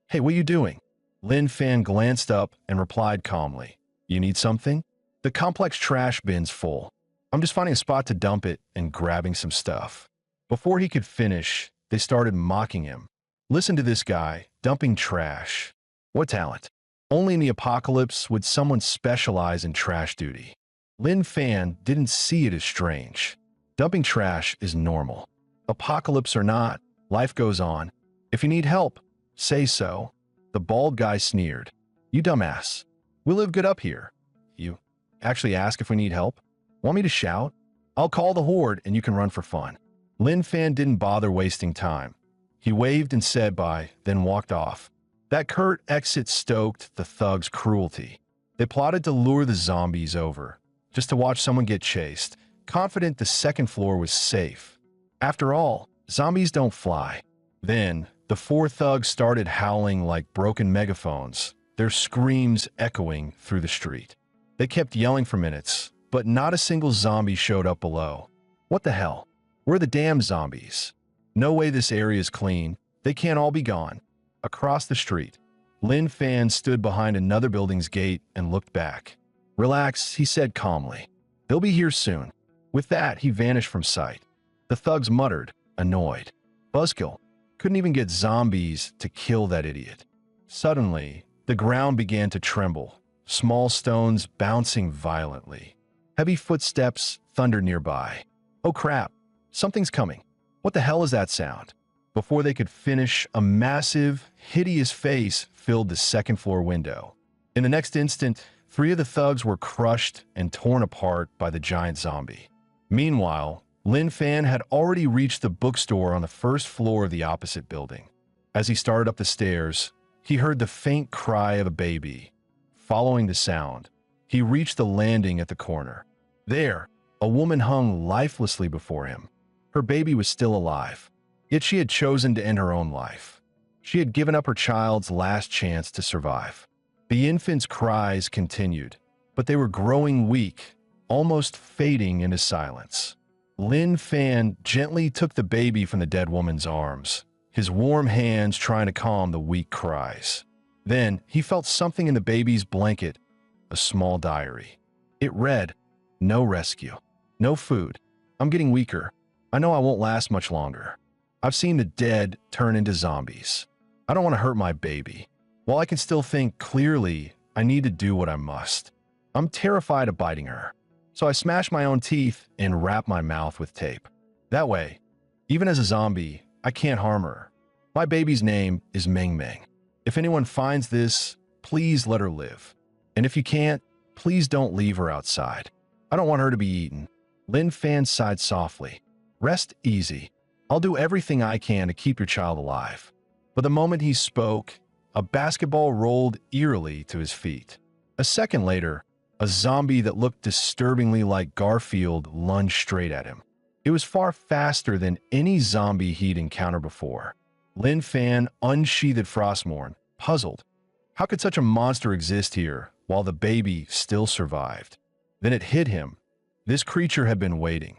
"Hey, what are you doing?" Lin Fan glanced up and replied calmly, "You need something?" The complex trash bin's full. I'm just finding a spot to dump it and grabbing some stuff. Before he could finish, they started mocking him. Listen to this guy, dumping trash. What talent? Only in the apocalypse would someone specialize in trash duty. Lin Fan didn't see it as strange. Dumping trash is normal. Apocalypse or not, life goes on. If you need help, say so. The bald guy sneered. You dumbass. We live good up here. You actually ask if we need help? Want me to shout? I'll call the horde and you can run for fun. Lin Fan didn't bother wasting time. He waved and said bye, then walked off. That curt exit stoked the thugs' cruelty. They plotted to lure the zombies over, just to watch someone get chased, confident the second floor was safe. After all, zombies don't fly. Then, the 4 thugs started howling like broken megaphones, their screams echoing through the street. They kept yelling for minutes, but not a single zombie showed up below. What the hell? Where are the damn zombies? No way this area is clean. They can't all be gone. Across the street, Lin Fan stood behind another building's gate and looked back. Relax, he said calmly. They'll be here soon. With that, he vanished from sight. The thugs muttered, annoyed. Buzzkill. Couldn't even get zombies to kill that idiot. Suddenly, the ground began to tremble, small stones bouncing violently. Heavy footsteps thundered nearby. Oh crap, something's coming. What the hell is that sound? Before they could finish, a massive, hideous face filled the second floor window. In the next instant, 3 of the thugs were crushed and torn apart by the giant zombie. Meanwhile, Lin Fan had already reached the bookstore on the first floor of the opposite building. As he started up the stairs, he heard the faint cry of a baby. Following the sound, he reached the landing at the corner. There, a woman hung lifelessly before him. Her baby was still alive, yet she had chosen to end her own life. She had given up her child's last chance to survive. The infant's cries continued, but they were growing weak, almost fading into silence. Lin Fan gently took the baby from the dead woman's arms, his warm hands trying to calm the weak cries. Then he felt something in the baby's blanket, a small diary. It read, "No rescue, no food. I'm getting weaker. I know I won't last much longer. I've seen the dead turn into zombies. I don't want to hurt my baby." While I can still think clearly, I need to do what I must. I'm terrified of biting her, so I smash my own teeth and wrap my mouth with tape. That way, even as a zombie, I can't harm her. My baby's name is Meng Meng. If anyone finds this, please let her live. And if you can't, please don't leave her outside. I don't want her to be eaten. Lin Fan sighed softly. Rest easy. I'll do everything I can to keep your child alive. But the moment he spoke, a basketball rolled eerily to his feet. A second later, a zombie that looked disturbingly like Garfield lunged straight at him. It was far faster than any zombie he'd encountered before. Lin Fan unsheathed Frostmourne, puzzled. How could such a monster exist here while the baby still survived? Then it hit him. This creature had been waiting,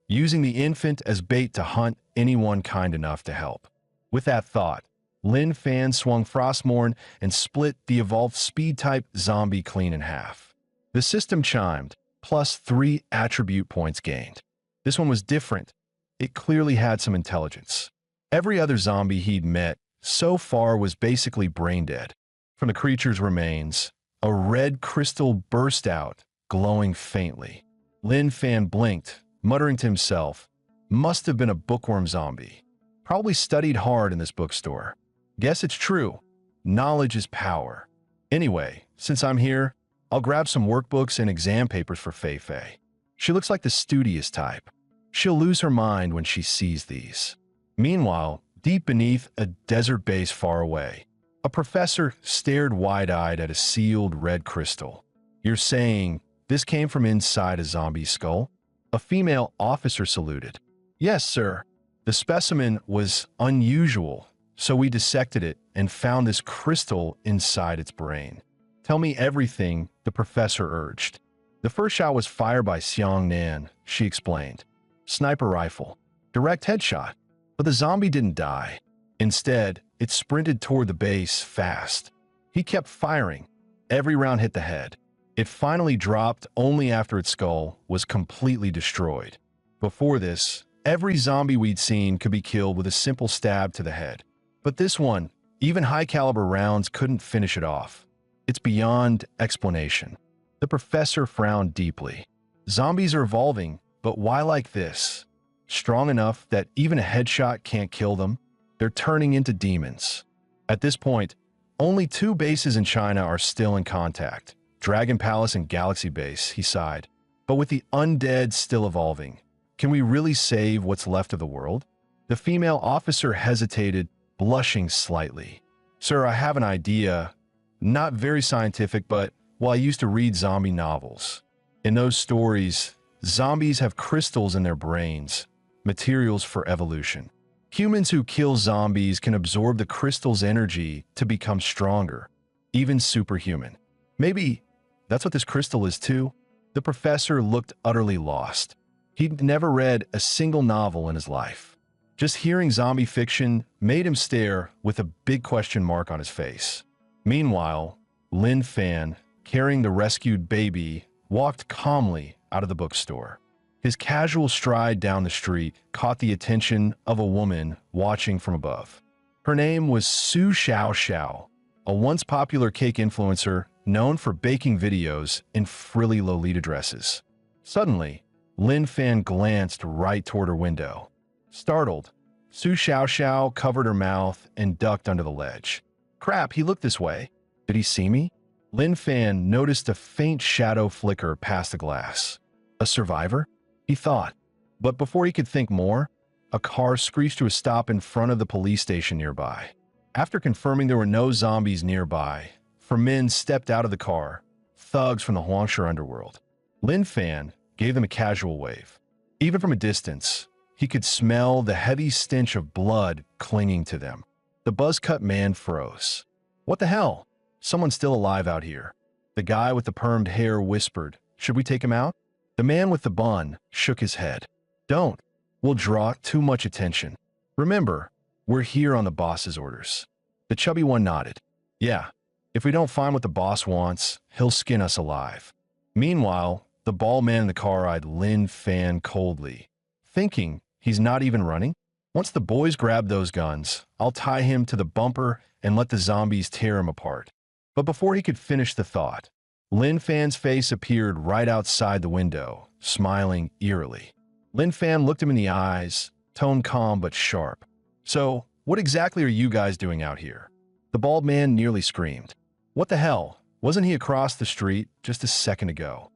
using the infant as bait to hunt anyone kind enough to help. With that thought, Lin Fan swung Frostmourne and split the evolved speed-type zombie clean in half. The system chimed, plus 3 attribute points gained. This one was different. It clearly had some intelligence. Every other zombie he'd met so far was basically brain dead. From the creature's remains, a red crystal burst out, glowing faintly. Lin Fan blinked, muttering to himself, must have been a bookworm zombie. Probably studied hard in this bookstore. Guess it's true. Knowledge is power. Anyway, since I'm here, I'll grab some workbooks and exam papers for Fei Fei. She looks like the studious type. She'll lose her mind when she sees these. Meanwhile, deep beneath a desert base far away, a professor stared wide-eyed at a sealed red crystal. You're saying this came from inside a zombie skull? A female officer saluted. Yes, sir. The specimen was unusual, so we dissected it and found this crystal inside its brain. Tell me everything, the professor urged. The first shot was fired by Xiang Nan, she explained. Sniper rifle. Direct headshot. But the zombie didn't die. Instead, it sprinted toward the base fast. He kept firing. Every round hit the head. It finally dropped only after its skull was completely destroyed. Before this, every zombie we'd seen could be killed with a simple stab to the head. But this one, even high-caliber rounds couldn't finish it off. It's beyond explanation. The professor frowned deeply. Zombies are evolving, but why like this? Strong enough that even a headshot can't kill them? They're turning into demons. At this point, only 2 bases in China are still in contact. Dragon Palace and Galaxy Base, he sighed. But with the undead still evolving, can we really save what's left of the world? The female officer hesitated, blushing slightly. Sir, I have an idea. Not very scientific, but, well, I used to read zombie novels. In those stories, zombies have crystals in their brains, materials for evolution. Humans who kill zombies can absorb the crystal's energy to become stronger, even superhuman. Maybe that's what this crystal is too? The professor looked utterly lost. He'd never read a single novel in his life. Just hearing zombie fiction made him stare with a big question mark on his face. Meanwhile, Lin Fan, carrying the rescued baby, walked calmly out of the bookstore. His casual stride down the street caught the attention of a woman watching from above. Her name was Su Xiao Xiao, a once popular cake influencer known for baking videos in frilly Lolita dresses. Suddenly, Lin Fan glanced right toward her window. Startled, Su Xiao Xiao covered her mouth and ducked under the ledge. Crap, he looked this way. Did he see me? Lin Fan noticed a faint shadow flicker past the glass. A survivor? He thought. But before he could think more, a car screeched to a stop in front of the police station nearby. After confirming there were no zombies nearby, 4 men stepped out of the car, thugs from the Huangshe underworld. Lin Fan gave them a casual wave. Even from a distance, he could smell the heavy stench of blood clinging to them. The buzz-cut man froze. What the hell? Someone's still alive out here. The guy with the permed hair whispered, should we take him out? The man with the bun shook his head. Don't. We'll draw too much attention. Remember, we're here on the boss's orders. The chubby one nodded. Yeah, if we don't find what the boss wants, he'll skin us alive. Meanwhile, the bald man in the car eyed Lin Fan coldly, thinking he's not even running. Once the boys grab those guns, I'll tie him to the bumper and let the zombies tear him apart. But before he could finish the thought, Lin Fan's face appeared right outside the window, smiling eerily. Lin Fan looked him in the eyes, tone calm but sharp. "So, what exactly are you guys doing out here?" The bald man nearly screamed. What the hell? Wasn't he across the street just a second ago?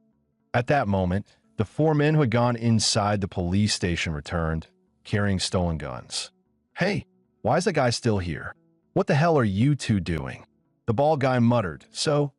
At that moment, the four men who had gone inside the police station returned, carrying stolen guns. "Hey, why is that guy still here? What the hell are you two doing?" The bald guy muttered. "So,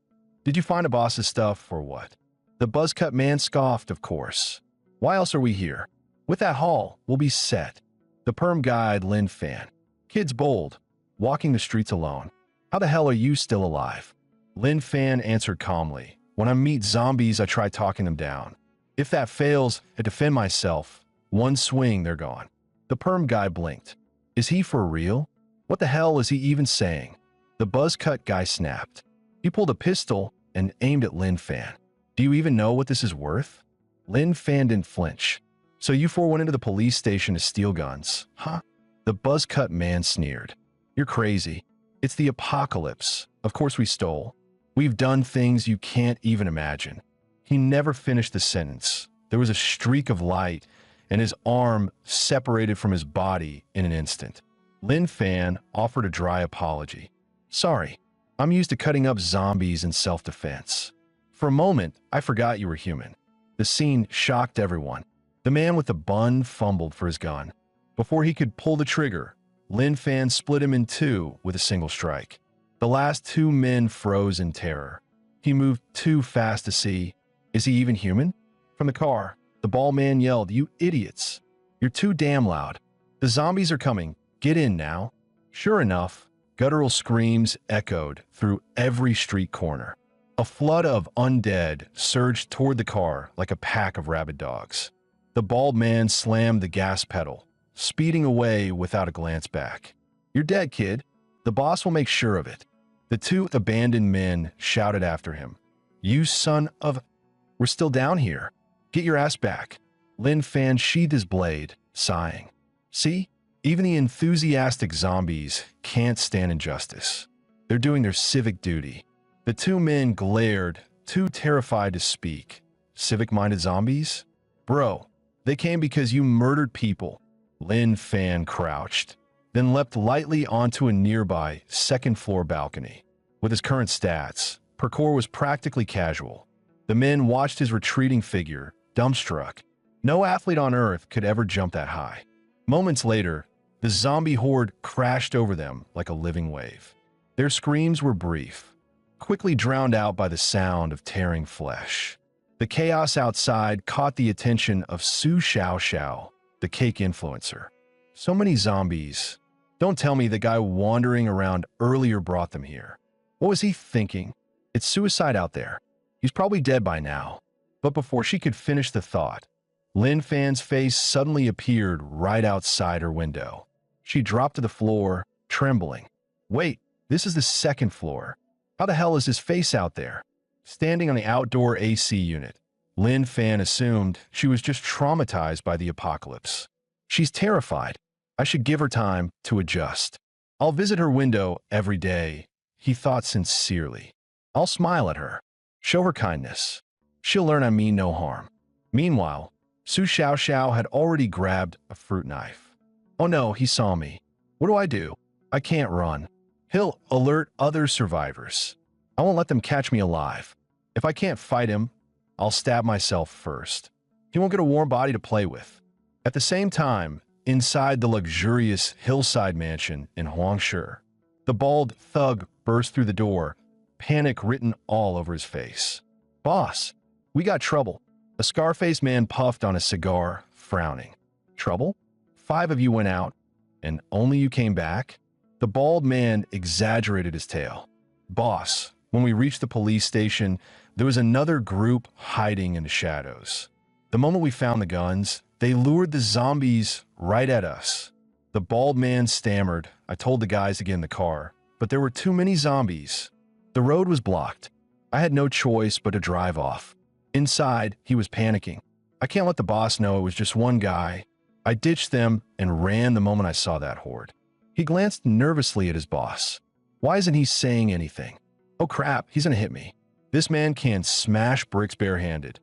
did you find a boss's stuff or what?" The buzzcut man scoffed, "Of course. Why else are we here? With that haul, we'll be set." The perm guy, Lin Fan. "Kid's bold, walking the streets alone. How the hell are you still alive?" Lin Fan answered calmly. "When I meet zombies, I try talking them down. If that fails, I defend myself. One swing, they're gone." The perm guy blinked. "Is he for real? What the hell is he even saying?" The buzzcut guy snapped. He pulled a pistol and aimed at Lin Fan. "Do you even know what this is worth?" Lin Fan didn't flinch. "So you four went into the police station to steal guns, huh?" The buzzcut man sneered. "You're crazy. It's the apocalypse. Of course we stole. We've done things you can't even imagine." He never finished the sentence. There was a streak of light, and his arm separated from his body in an instant. Lin Fan offered a dry apology. "Sorry, I'm used to cutting up zombies in self-defense. For a moment, I forgot you were human." The scene shocked everyone. The man with the bun fumbled for his gun. Before he could pull the trigger, Lin Fan split him in two with a single strike. The last two men froze in terror. He moved too fast to see. "Is he even human?" From the car, the bald man yelled, "You idiots! You're too damn loud. The zombies are coming. Get in now." Sure enough, guttural screams echoed through every street corner. A flood of undead surged toward the car like a pack of rabid dogs. The bald man slammed the gas pedal, speeding away without a glance back. "You're dead, kid. The boss will make sure of it." The two abandoned men shouted after him. "You son of... We're still down here. Get your ass back." Lin Fan sheathed his blade, sighing. "See? Even the enthusiastic zombies can't stand injustice. They're doing their civic duty." The two men glared, too terrified to speak. "Civic-minded zombies? Bro, they came because you murdered people." Lin Fan crouched, then leapt lightly onto a nearby second-floor balcony. With his current stats, parkour was practically casual. The men watched his retreating figure, dumbstruck. No athlete on Earth could ever jump that high. Moments later, the zombie horde crashed over them like a living wave. Their screams were brief, quickly drowned out by the sound of tearing flesh. The chaos outside caught the attention of Su Xiao Xiao, the cake influencer. "So many zombies. Don't tell me the guy wandering around earlier brought them here. What was he thinking? It's suicide out there. He's probably dead by now." But before she could finish the thought, Lin Fan's face suddenly appeared right outside her window. She dropped to the floor, trembling. "Wait, this is the second floor. How the hell is his face out there?" Standing on the outdoor AC unit, Lin Fan assumed she was just traumatized by the apocalypse. "She's terrified. I should give her time to adjust. I'll visit her window every day," he thought sincerely. "I'll smile at her, show her kindness. She'll learn I mean no harm." Meanwhile, Su Xiao Xiao had already grabbed a fruit knife. "Oh no, he saw me. What do I do? I can't run. He'll alert other survivors. I won't let them catch me alive. If I can't fight him, I'll stab myself first. He won't get a warm body to play with." At the same time, inside the luxurious hillside mansion in Huangshe, the bald thug burst through the door, panic written all over his face. "Boss, we got trouble." A scar-faced man puffed on a cigar, frowning. "Trouble? 5 of you went out, and only you came back?" The bald man exaggerated his tale. "Boss, when we reached the police station, there was another group hiding in the shadows. The moment we found the guns, they lured the zombies right at us." The bald man stammered. "I told the guys to get in the car, but there were too many zombies. The road was blocked. I had no choice but to drive off." Inside, he was panicking. "I can't let the boss know it was just one guy. I ditched them and ran the moment I saw that horde." He glanced nervously at his boss. Why isn't he saying anything? Oh crap, he's gonna hit me. This man can smash bricks barehanded.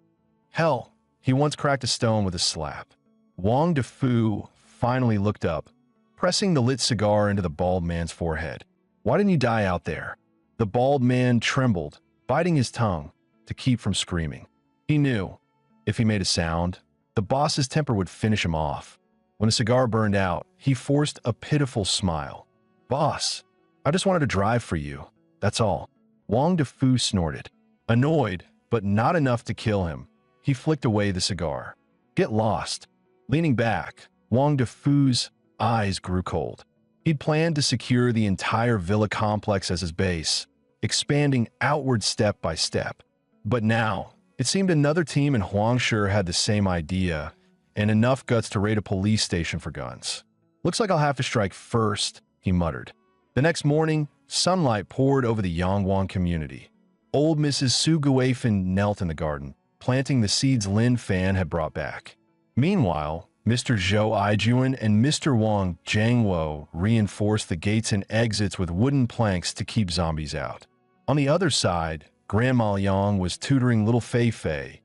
Hell, he once cracked a stone with a slap. Wang Defu finally looked up, pressing the lit cigar into the bald man's forehead. Why didn't you die out there? The bald man trembled, biting his tongue to keep from screaming. He knew, if he made a sound, the boss's temper would finish him off. When the cigar burned out, he forced a pitiful smile. Boss, I just wanted to drive for you, that's all. Wang Defu snorted. Annoyed, but not enough to kill him, he flicked away the cigar. Get lost. Leaning back, Wang Defu's eyes grew cold. He'd planned to secure the entire villa complex as his base, expanding outward step by step. But now, it seemed another team in Huangshe had the same idea, and enough guts to raid a police station for guns. Looks like I'll have to strike first, he muttered. The next morning, sunlight poured over the Yangwang community. Old Mrs. Su Guifan knelt in the garden, planting the seeds Lin Fan had brought back. Meanwhile, Mr. Zhou Aijuan and Mr. Wang Jiangwo reinforced the gates and exits with wooden planks to keep zombies out. On the other side, Grandma Yang was tutoring little Fei Fei,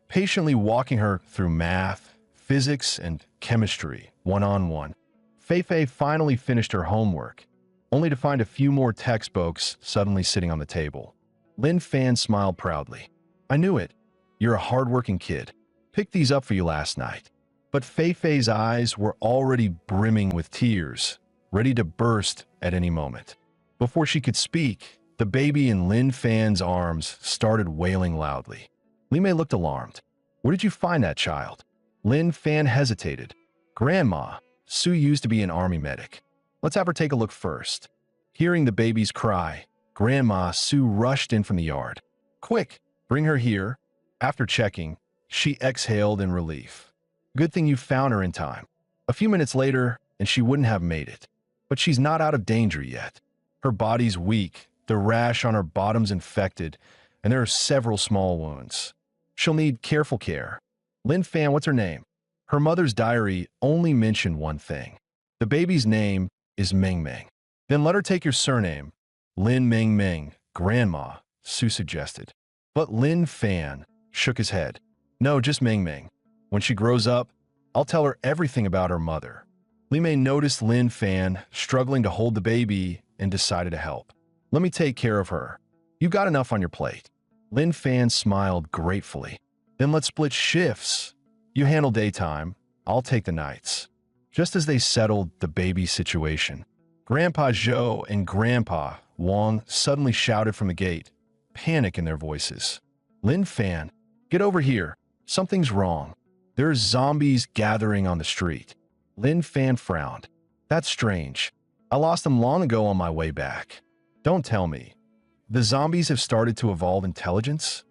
patiently walking her through math, physics, and chemistry, one-on-one. Fei Fei finally finished her homework, only to find a few more textbooks suddenly sitting on the table. Lin Fan smiled proudly. I knew it. You're a hard-working kid. Picked these up for you last night. But Fei Fei's eyes were already brimming with tears, ready to burst at any moment. Before she could speak, the baby in Lin Fan's arms started wailing loudly. Li Mei looked alarmed. Where did you find that child? Lin Fan hesitated. Grandma, Su used to be an army medic. Let's have her take a look first. Hearing the baby's cry, Grandma Su rushed in from the yard. Quick, bring her here. After checking, she exhaled in relief. Good thing you found her in time. A few minutes later, and she wouldn't have made it. But she's not out of danger yet. Her body's weak, the rash on her bottom's infected, and there are several small wounds. She'll need careful care. Lin Fan, what's her name? Her mother's diary only mentioned one thing. The baby's name is Meng Meng. Then let her take your surname. Lin Meng Meng, Grandma, Su suggested. But Lin Fan shook his head. No, just Meng Meng. When she grows up, I'll tell her everything about her mother. Li Mei noticed Lin Fan struggling to hold the baby and decided to help. Let me take care of her. You've got enough on your plate. Lin Fan smiled gratefully. Then let's split shifts. You handle daytime, I'll take the nights. Just as they settled the baby situation, Grandpa Zhou and Grandpa Wang suddenly shouted from the gate, panic in their voices. Lin Fan, get over here. Something's wrong. There's zombies gathering on the street. Lin Fan frowned. That's strange. I lost them long ago on my way back. Don't tell me. The zombies have started to evolve intelligence?